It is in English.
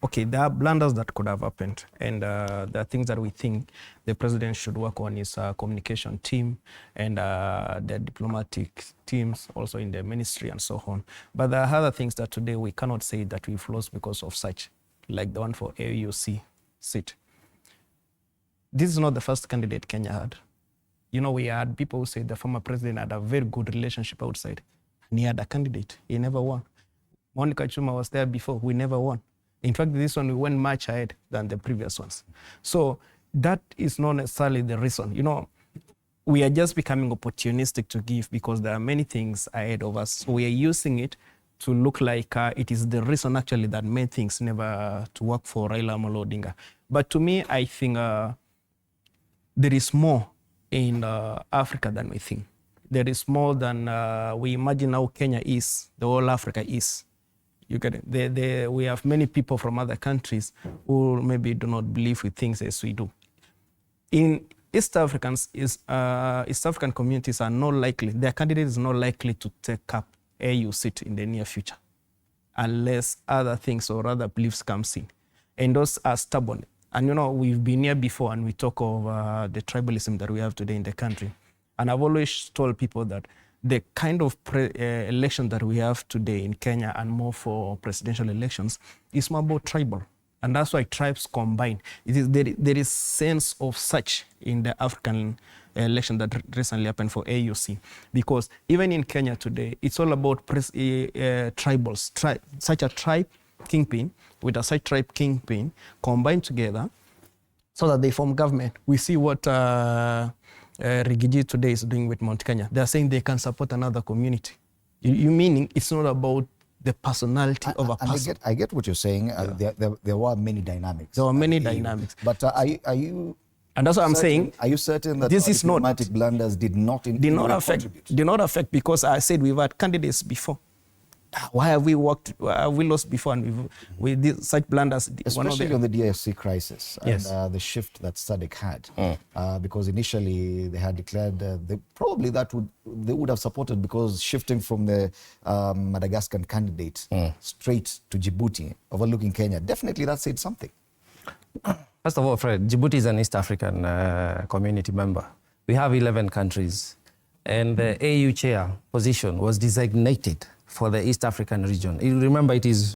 okay, there are blunders that could have happened, and there are things that we think the president should work on his communication team and the diplomatic teams also in the ministry and so on. But there are other things that today we cannot say that we've lost because of such, like the one for AUC seat. This is not the first candidate Kenya had. You know, we had people who said the former president had a very good relationship outside, and he had a candidate. He never won. Monica Chuma was there before. We never won. In fact, this one we went much ahead than the previous ones. So that is not necessarily the reason. You know, we are just becoming opportunistic to give because there are many things ahead of us. So we are using it to look like it is the reason actually that made things never to work for Raila Amolo Odinga. But to me, I think there is more in Africa than we think. There is more than we imagine how Kenya is, the whole Africa is. You get it? We have many people from other countries who maybe do not believe with things as we do. In East African communities are not likely, their candidate is not likely to take up AU seat in the near future unless other things or other beliefs comes in. And those are stubborn. And you know, we've been here before and we talk of the tribalism that we have today in the country. And I've always told people that the kind of election that we have today in Kenya and more for presidential elections is more about tribal. And that's why tribes combine. There is sense of such in the African election that recently happened for AUC. Because even in Kenya today, it's all about tribals. Such a tribe kingpin with a such tribe kingpin combined together so that they form government. We see what Rigiji today is doing with Mount Kenya. They are saying they can support another community. You meaning it's not about the personality of a person. I get what you're saying. There were many dynamics. There were many dynamics. But are you? And that's what I'm saying. Are you certain that this is not diplomatic blunders did not affect because I said we've had candidates before. Why have we lost before and we did such blunders? Especially on the DSC crisis and yes. The shift that SADC had, because initially they had declared they would have supported because shifting from the Madagascar candidate straight to Djibouti, overlooking Kenya, definitely that said something. First of all, Fred, Djibouti is an East African community member. We have 11 countries, and the AU chair position was designated for the East African region. You remember, it is